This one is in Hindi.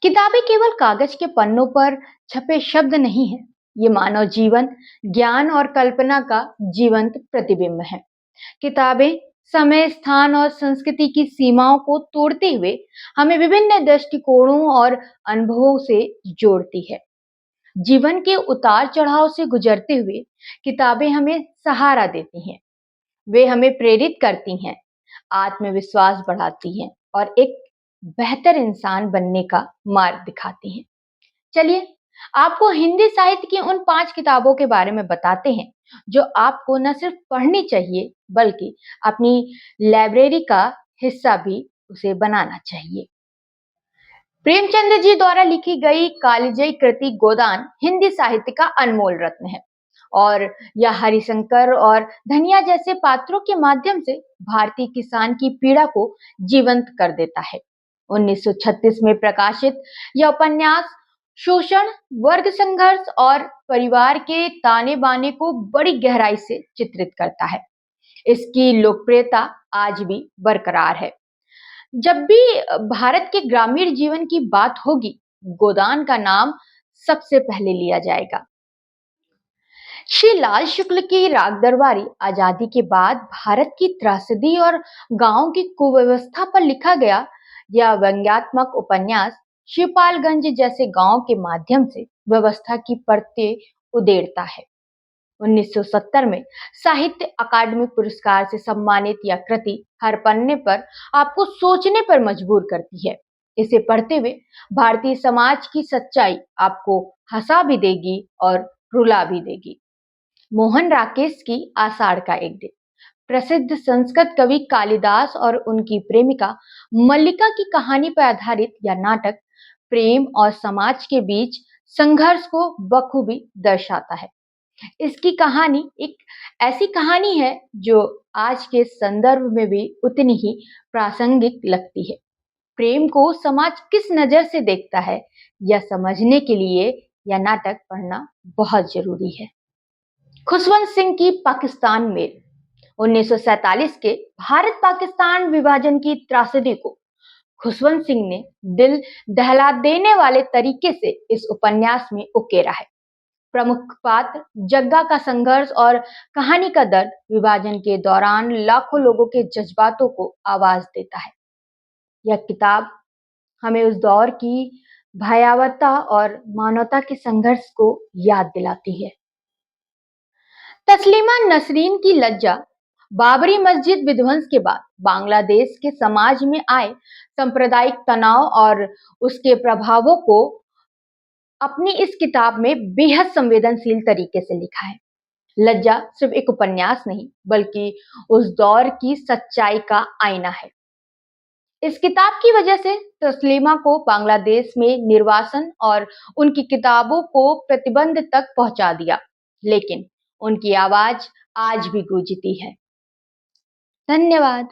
किताबें केवल कागज के पन्नों पर छपे शब्द नहीं हैं, ये मानव जीवन, ज्ञान और कल्पना का जीवंत प्रतिबिंब है। किताबें समय, स्थान और संस्कृति की सीमाओं को तोड़ते हुए हमें विभिन्न दृष्टिकोणों और अनुभवों से जोड़ती है। जीवन के उतार चढ़ाव से गुजरते हुए किताबें हमें सहारा देती हैं। वे हमें प्रेरित करती हैं, आत्मविश्वास बढ़ाती हैं और एक बेहतर इंसान बनने का मार्ग दिखाती हैं। चलिए, आपको हिंदी साहित्य की उन 5 किताबों के बारे में बताते हैं, जो आपको न सिर्फ पढ़नी चाहिए, बल्कि अपनी लाइब्रेरी का हिस्सा भी उसे बनाना चाहिए। प्रेमचंद जी द्वारा लिखी गई कालिजयी कृति गोदान हिंदी साहित्य का अनमोल रत्न है और यह हरिशंकर और धनिया जैसे पात्रों के माध्यम से भारतीय किसान की पीड़ा को जीवंत कर देता है। 1936 में प्रकाशित यह उपन्यास शोषण, वर्ग संघर्ष और परिवार के ताने बाने को बड़ी गहराई से चित्रित करता है। इसकी लोकप्रियता आज भी बरकरार है। जब भी भारत के ग्रामीण जीवन की बात होगी, गोदान का नाम सबसे पहले लिया जाएगा। श्री लाल शुक्ल की राग दरबारी आजादी के बाद भारत की त्रासदी और गांव की कुव्यवस्था पर लिखा गया यह व्यंग्यात्मक उपन्यास शिवपालगंज जैसे गांव के माध्यम से व्यवस्था की परतें उदेड़ता है। 1970 में साहित्य अकादमी पुरस्कार से सम्मानित यह कृति हर पन्ने पर आपको सोचने पर मजबूर करती है। इसे पढ़ते हुए भारतीय समाज की सच्चाई आपको हंसा भी देगी और रुला भी देगी। मोहन राकेश की आषाढ़ का एक दिन, प्रसिद्ध संस्कृत कवि कालिदास और उनकी प्रेमिका मल्लिका की कहानी पर आधारित यह नाटक प्रेम और समाज के बीच संघर्ष को बखूबी दर्शाता है। इसकी कहानी एक ऐसी कहानी है जो आज के संदर्भ में भी उतनी ही प्रासंगिक लगती है। प्रेम को समाज किस नजर से देखता है, यह समझने के लिए यह नाटक पढ़ना बहुत जरूरी है। खुशवंत सिंह की पाकिस्तान मेल 1947 के भारत पाकिस्तान विभाजन की त्रासदी को खुशवंत सिंह ने दिल दहला देने वाले तरीके से इस उपन्यास में उकेरा है। प्रमुख पात्र जग्गा का संघर्ष और कहानी का दर्द विभाजन के दौरान लाखों लोगों के जज्बातों को आवाज देता है। यह किताब हमें उस दौर की भयावहता और मानवता के संघर्ष को याद दिलाती है। तस्लीमा नसरीन की लज्जा बाबरी मस्जिद विध्वंस के बाद बांग्लादेश के समाज में आए सांप्रदायिक तनाव और उसके प्रभावों को अपनी इस किताब में बेहद संवेदनशील तरीके से लिखा है। लज्जा सिर्फ एक उपन्यास नहीं, बल्कि उस दौर की सच्चाई का आईना है। इस किताब की वजह से तस्लीमा को बांग्लादेश में निर्वासन और उनकी किताबों को प्रतिबंध तक पहुंचा दिया, लेकिन उनकी आवाज आज भी गूंजती है। धन्यवाद।